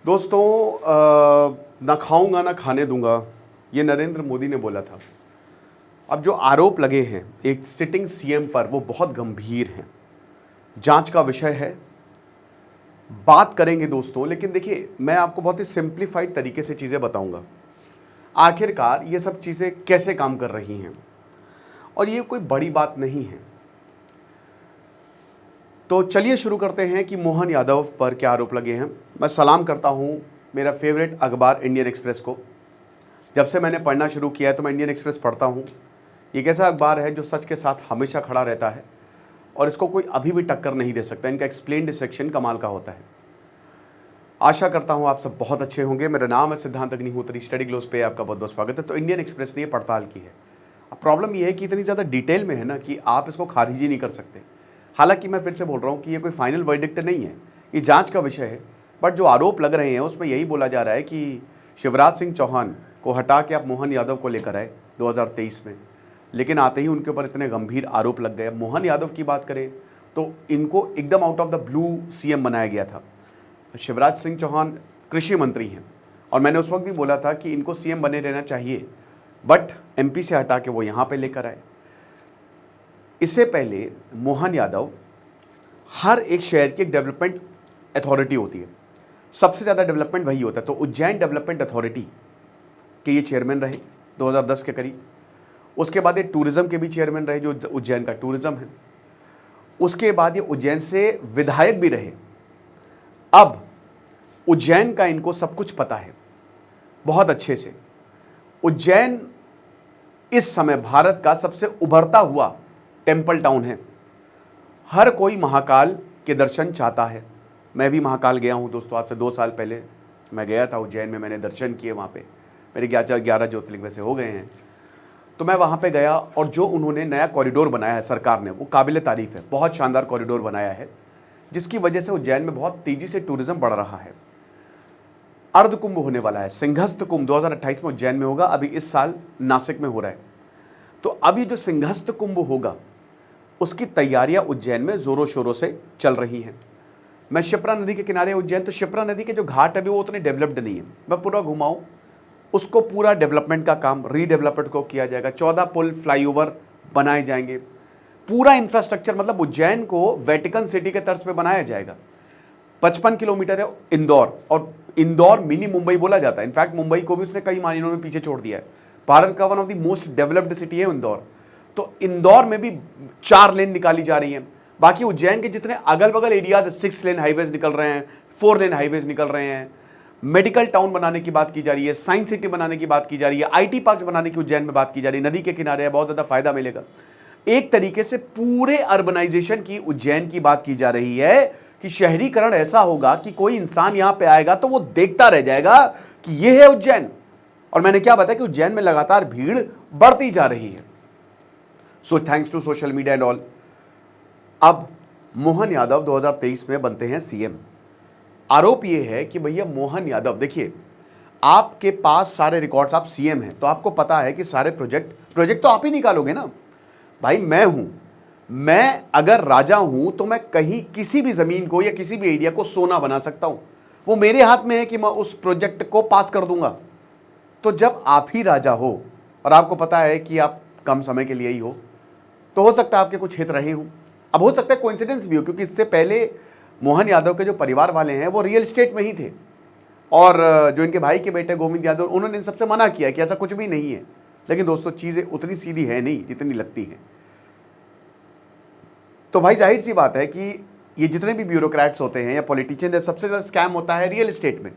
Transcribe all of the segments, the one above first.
दोस्तों ना खाऊंगा ना खाने दूंगा, ये नरेंद्र मोदी ने बोला था। अब जो आरोप लगे हैं एक सिटिंग सीएम पर वो बहुत गंभीर हैं, जांच का विषय है, बात करेंगे दोस्तों। लेकिन देखिए, मैं आपको बहुत ही सिंप्लीफाइड तरीके से चीज़ें बताऊंगा, आखिरकार ये सब चीज़ें कैसे काम कर रही हैं, और ये कोई बड़ी बात नहीं है। तो चलिए शुरू करते हैं कि मोहन यादव पर क्या आरोप लगे हैं। मैं सलाम करता हूं मेरा फेवरेट अखबार इंडियन एक्सप्रेस को। जब से मैंने पढ़ना शुरू किया है तो मैं इंडियन एक्सप्रेस पढ़ता हूं। ये एक ऐसा अखबार है जो सच के साथ हमेशा खड़ा रहता है और इसको कोई अभी भी टक्कर नहीं दे सकता। इनका एक्सप्लेन्ड सेक्शन कमाल का होता है। आशा करता हूं आप सब बहुत अच्छे होंगे। मेरा नाम है सिद्धांत अग्निहोत्री, स्टडी ग्लोस पे आपका बहुत बहुत स्वागत है। तो इंडियन एक्सप्रेस ने ये पड़ताल की है। अब प्रॉब्लम ये है कि इतनी ज़्यादा डिटेल में है ना कि आप इसको खारिज ही नहीं कर सकते। हालांकि मैं फिर से बोल रहा हूँ कि ये कोई फाइनल वर्डिक्ट नहीं है, ये जांच का विषय है। बट जो आरोप लग रहे हैं उसमें यही बोला जा रहा है कि शिवराज सिंह चौहान को हटा के आप मोहन यादव को लेकर आए 2023 में, लेकिन आते ही उनके ऊपर इतने गंभीर आरोप लग गए। मोहन यादव की बात करें तो इनको एकदम out of the blue CM बनाया गया था। शिवराज सिंह चौहान कृषि मंत्री हैं और मैंने उस वक्त भी बोला था कि इनको सीएम बने रहना चाहिए, बट एमपी से हटा के वो यहाँ पे लेकर आए। इससे पहले मोहन यादव, हर एक शहर की एक डेवलपमेंट अथॉरिटी होती है, सबसे ज़्यादा डेवलपमेंट वही होता है। तो उज्जैन डेवलपमेंट अथॉरिटी के ये चेयरमैन रहे 2010 के करीब। उसके बाद ये टूरिज़्म के भी चेयरमैन रहे, जो उज्जैन का टूरिज़्म है। उसके बाद ये उज्जैन से विधायक भी रहे। अब उज्जैन का इनको सब कुछ पता है बहुत अच्छे से। उज्जैन इस समय भारत का सबसे उभरता हुआ टेम्पल टाउन है। हर कोई महाकाल के दर्शन चाहता है। मैं भी महाकाल गया हूँ दोस्तों, आज से 2 साल पहले मैं गया था उज्जैन में, मैंने दर्शन किए वहाँ पे। मेरे 11 ज्योतिर्लिंग वैसे हो गए हैं। तो मैं वहाँ पे गया और जो उन्होंने नया कॉरिडोर बनाया है सरकार ने, वो काबिल तारीफ़ है। बहुत शानदार कॉरिडोर बनाया है, जिसकी वजह से उज्जैन में बहुत तेज़ी से टूरिज़्म बढ़ रहा है। अर्ध कुंभ होने वाला है, सिंहस्थ कुंभ 2028 में उज्जैन में होगा। अभी इस साल नासिक में हो रहा है। तो अभी जो सिंहस्थ कुंभ होगा उसकी तैयारियां उज्जैन में जोरों शोरों से चल रही हैं। मैं शिप्रा नदी के किनारे उज्जैन, तो शिप्रा नदी के जो घाट है वो उतने डेवलप्ड नहीं है। मैं पूरा घुमाऊं उसको, पूरा डेवलपमेंट का काम, रीडेवलपमेंट को किया जाएगा। 14 पुल, फ्लाईओवर बनाए जाएंगे। पूरा इंफ्रास्ट्रक्चर, मतलब उज्जैन को वेटिकन सिटी के तर्ज पे बनाया जाएगा। 55 किलोमीटर है इंदौर, और इंदौर मिनी मुंबई बोला जाता है। इनफैक्ट मुंबई को भी उसने कई मायनों में पीछे छोड़ दिया है। भारत का one of the most developed city है इंदौर। तो इंदौर में भी 4 लेन निकाली जा रही हैं। बाकी उज्जैन के जितने अगल बगल एरियाज 6 लेन हाईवेज निकल रहे हैं, 4 लेन हाईवेज निकल रहे हैं। मेडिकल टाउन बनाने की बात की जा रही है, साइंस सिटी बनाने की बात की जा रही है, आईटी पार्क्स बनाने की उज्जैन में बात की जा रही है। नदी के किनारे है, बहुत ज़्यादा फायदा मिलेगा। एक तरीके से पूरे अर्बनाइजेशन की उज्जैन की बात की जा रही है कि शहरीकरण ऐसा होगा कि कोई इंसान यहां पे आएगा तो वो देखता रह जाएगा कि ये है उज्जैन। और मैंने क्या बताया कि उज्जैन में लगातार भीड़ बढ़ती जा रही है। So thanks to social media and all. अब मोहन यादव 2023 में बनते हैं सीएम। आरोप यह है कि भैया मोहन यादव, देखिए आपके पास सारे रिकॉर्ड्स, आप सीएम हैं तो आपको पता है कि सारे प्रोजेक्ट तो आप ही निकालोगे ना भाई। मैं अगर राजा हूं तो मैं कहीं किसी भी जमीन को या किसी भी एरिया को सोना बना सकता हूं। वो मेरे हाथ में है कि मैं उस प्रोजेक्ट को पास कर दूंगा। तो जब आप ही राजा हो और आपको पता है कि आप कम समय के लिए ही हो, तो हो सकता है आपके कुछ हित रहे हों। अब हो सकता है कोइंसिडेंस भी हो, क्योंकि इससे पहले मोहन यादव के जो परिवार वाले हैं वो रियल एस्टेट में ही थे, और जो इनके भाई के बेटे गोविंद यादव, उन्होंने इन सबसे मना किया कि ऐसा कुछ भी नहीं है। लेकिन दोस्तों चीज़ें उतनी सीधी है नहीं जितनी लगती हैं। तो भाई जाहिर सी बात है कि ये जितने भी ब्यूरोक्रेट्स होते हैं या पॉलिटिशियन, जब सबसे ज़्यादा स्कैम होता है रियल एस्टेट में।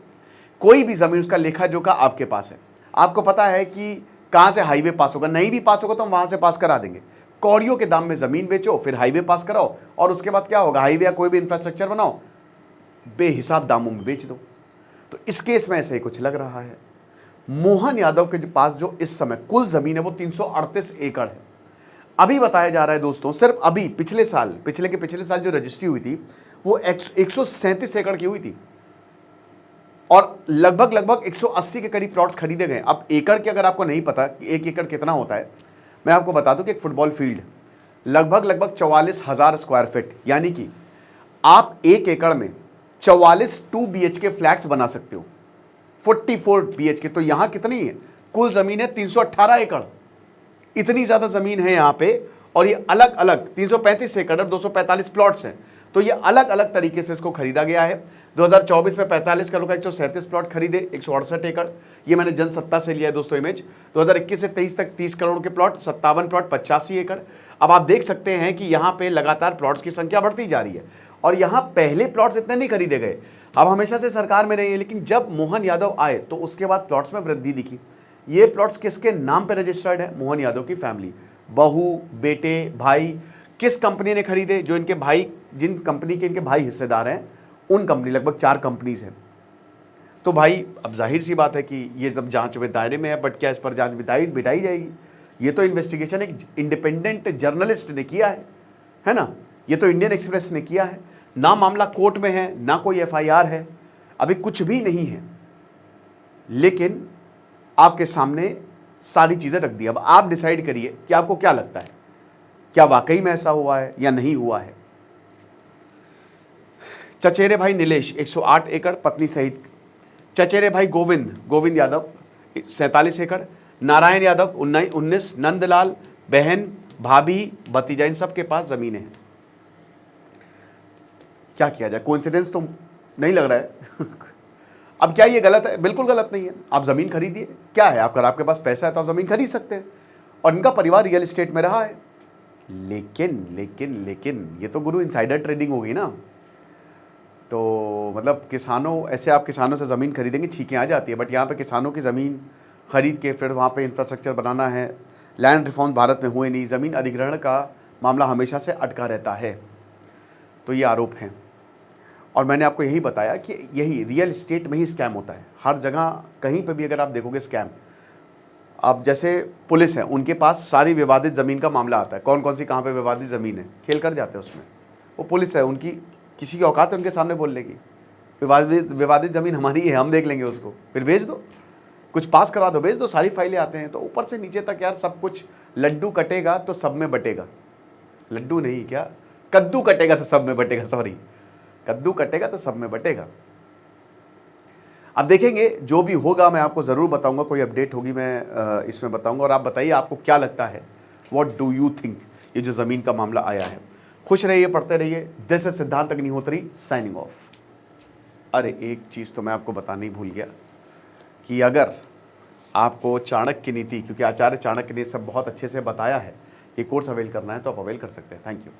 कोई भी ज़मीन, उसका लेखा जोखा आपके पास है, आपको पता है कि कहाँ से हाईवे पास होगा। नहीं भी पास होगा तो हम वहाँ से पास करा देंगे। कौड़ियों के दाम में ज़मीन बेचो, फिर हाईवे पास कराओ, और उसके बाद क्या होगा, हाईवे या कोई भी इंफ्रास्ट्रक्चर बनाओ, बेहिसाब दामों में बेच दो। तो इस केस में ऐसा ही कुछ लग रहा है। मोहन यादव के पास जो इस समय कुल ज़मीन है वो 338 एकड़ है। अभी बताया जा रहा है दोस्तों, सिर्फ अभी पिछले साल जो रजिस्ट्री हुई थी वो 137 एकड़ की हुई थी, और लगभग 180 के करीब प्लॉट्स खरीदे गए। अब एकड़ के अगर आपको नहीं पता कि 1 एकड़ कितना होता है, मैं आपको बता दूं कि एक फुटबॉल फील्ड लगभग 44,000 स्क्वायर फीट, यानी कि आप 1 एकड़ में 44 2 BHK फ्लैट्स बना सकते हो, 44 BHK। तो यहां कितनी है कुल जमीन है? 318 एकड़। इतनी ज्यादा जमीन है यहां पे, और ये अलग अलग 335 एकड़ और 245 प्लॉट्स हैं। तो ये अलग अलग तरीके से इसको खरीदा गया है। 2024 में 45 करोड़ का 137 प्लॉट खरीदे, 168 एकड़। ये मैंने जनसत्ता से लिया है दोस्तों इमेज। 2021 से 23 तक 30 करोड़ के प्लॉट, 57 प्लॉट, 85 एकड़। अब आप देख सकते हैं कि यहाँ पे लगातार प्लॉट्स की संख्या बढ़ती जा रही है, और यहाँ पहले प्लॉट्स इतने नहीं खरीदे गए। अब हमेशा से सरकार में रही है, लेकिन जब मोहन यादव आए तो उसके बाद प्लॉट्स में वृद्धि दिखी। ये प्लॉट्स किसके नाम पे रजिस्टर्ड है? मोहन यादव की फैमिली, बहू, बेटे, भाई। किस कंपनी ने खरीदे? जो इनके भाई, जिन कंपनी के इनके भाई हिस्सेदार हैं, उन कंपनी, लगभग 4 कंपनीज हैं। तो भाई अब जाहिर सी बात है कि ये जब जांच में दायरे में है, बट क्या इस पर जांच बिठाई जाएगी? ये तो इन्वेस्टिगेशन एक इंडिपेंडेंट जर्नलिस्ट ने किया है ना? ये तो इंडियन एक्सप्रेस ने किया है ना। मामला कोर्ट में है ना, कोई FIR है, अभी कुछ भी नहीं है, लेकिन आपके सामने सारी चीजें रख दी। अब आप डिसाइड करिए कि आपको क्या लगता है, क्या वाकई में ऐसा हुआ है या नहीं हुआ है। चचेरे भाई नीलेश 108 एकड़ पत्नी सहित। चचेरे भाई गोविंद यादव 47 एकड़। नारायण यादव 19। नंदलाल, बहन, भाभी, भतीजा, इन सब के पास जमीनें हैं। क्या किया जाए? कोइंसिडेंस तो नहीं लग रहा है। अब क्या ये गलत है? बिल्कुल गलत नहीं है। आप जमीन खरीदिए, क्या है आपका, आपके पास पैसा है तो आप जमीन खरीद सकते हैं, और इनका परिवार रियल एस्टेट में रहा है। लेकिन ये तो गुरु इनसाइडर ट्रेडिंग होगी ना। तो मतलब किसानों, ऐसे आप किसानों से ज़मीन खरीदेंगे, छींकें आ जाती है, बट यहाँ पे किसानों की ज़मीन खरीद के फिर वहाँ पे इंफ्रास्ट्रक्चर बनाना है। लैंड रिफॉर्म भारत में हुए नहीं, ज़मीन अधिग्रहण का मामला हमेशा से अटका रहता है। तो ये आरोप हैं, और मैंने आपको यही बताया कि यही रियल एस्टेट में ही स्कैम होता है। हर जगह कहीं पर भी अगर आप देखोगे स्कैम। अब जैसे पुलिस है, उनके पास सारी विवादित ज़मीन का मामला आता है, कौन कौन सी कहाँ पे विवादित ज़मीन है, खेल कर जाते हैं उसमें। वो पुलिस है, उनकी किसी की औकात है उनके सामने बोलने की? विवादित ज़मीन हमारी है, हम देख लेंगे उसको, फिर बेच दो, कुछ पास करवा दो, बेच दो, सारी फाइलें आते हैं। तो ऊपर से नीचे तक यार सब कुछ, लड्डू कटेगा तो सब में बटेगा। लड्डू नहीं, क्या कद्दू कटेगा तो सब में बटेगा, सॉरी, कद्दू कटेगा तो सब में बटेगा। अब देखेंगे, जो भी होगा मैं आपको ज़रूर बताऊंगा, कोई अपडेट होगी मैं इसमें बताऊंगा। और आप बताइए आपको क्या लगता है, व्हाट डू यू थिंक, ये जो ज़मीन का मामला आया है। खुश रहिए, पढ़ते रहिए। दिस इज सिद्धांत अग्निहोत्री साइनिंग ऑफ। अरे एक चीज़ तो मैं आपको बताना ही भूल गया कि अगर आपको चाणक्य नीति, क्योंकि आचार्य चाणक्य ने सब बहुत अच्छे से बताया है, ये कोर्स अवेल करना है तो आप अवेल कर सकते हैं। Thank you.